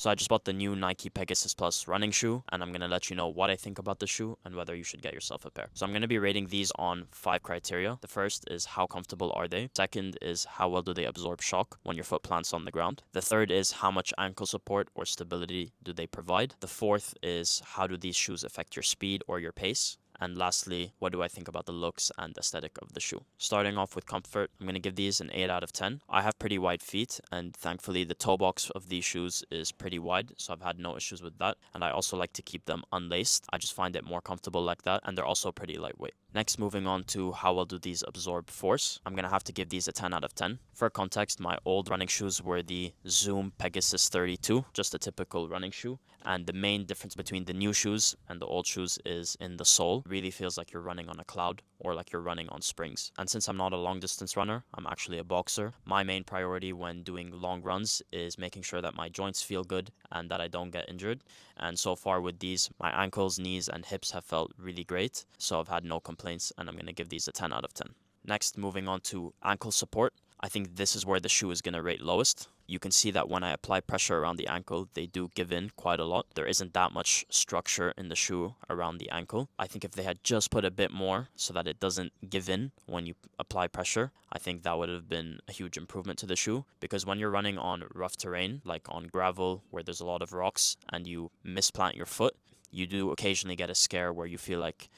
So I just bought the new Nike Pegasus Plus running shoe, and I'm going to let you know what I think about the shoe and whether you should get yourself a pair. So I'm going to be rating these on 5 criteria. The first is how comfortable are they? Second is how well do they absorb shock when your foot plants on the ground? The third is how much ankle support or stability do they provide? The fourth is how do these shoes affect your speed or your pace? And lastly, what do I think about the looks and aesthetic of the shoe? Starting off with comfort, I'm going to give these an 8 out of 10. I have pretty wide feet, and thankfully the toe box of these shoes is pretty wide, so I've had no issues with that. And I also like to keep them unlaced. I just find it more comfortable like that, and they're also pretty lightweight. Next, moving on to how well do these absorb force. I'm going to have to give these a 10 out of 10. For context, my old running shoes were the Zoom Pegasus 32, just a typical running shoe. And the main difference between the new shoes and the old shoes is in the sole. It really feels like you're running on a cloud or like you're running on springs. And since I'm not a long distance runner, I'm actually a boxer. My main priority when doing long runs is making sure that my joints feel good and that I don't get injured. And so far with these, my ankles, knees, and hips have felt really great. So I've had no complaints, and I'm going to give these a 10 out of 10. Next, moving on to ankle support. I think this is where the shoe is going to rate lowest. You can see that when I apply pressure around the ankle, they do give in quite a lot. There isn't that much structure in the shoe around the ankle. I think if they had just put a bit more so that it doesn't give in when you apply pressure, I think that would have been a huge improvement to the shoe. Because when you're running on rough terrain, like on gravel where there's a lot of rocks and you misplant your foot, you do occasionally get a scare where you feel like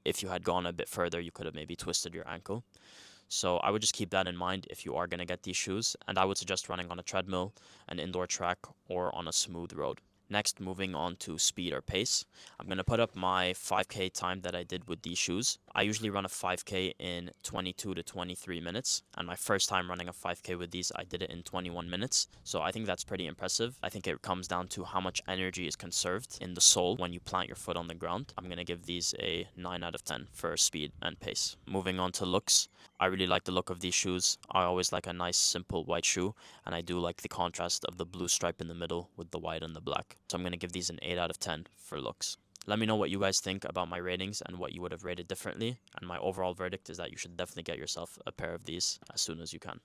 if you had gone a bit further, you could have maybe twisted your ankle. So I would just keep that in mind if you are going to get these shoes, and I would suggest running on a treadmill, an indoor track, or on a smooth road. Next, moving on to speed or pace. I'm going to put up my 5K time that I did with these shoes. I usually run a 5K in 22 to 23 minutes, and my first time running a 5K with these, I did it in 21 minutes. So I think that's pretty impressive. I think it comes down to how much energy is conserved in the sole when you plant your foot on the ground. I'm going to give these a 9 out of 10 for speed and pace. Moving on to looks. I really like the look of these shoes. I always like a nice simple white shoe, and I do like the contrast of the blue stripe in the middle with the white and the black. So I'm going to give these an 8 out of 10 for looks. Let me know what you guys think about my ratings and what you would have rated differently. And my overall verdict is that you should definitely get yourself a pair of these as soon as you can.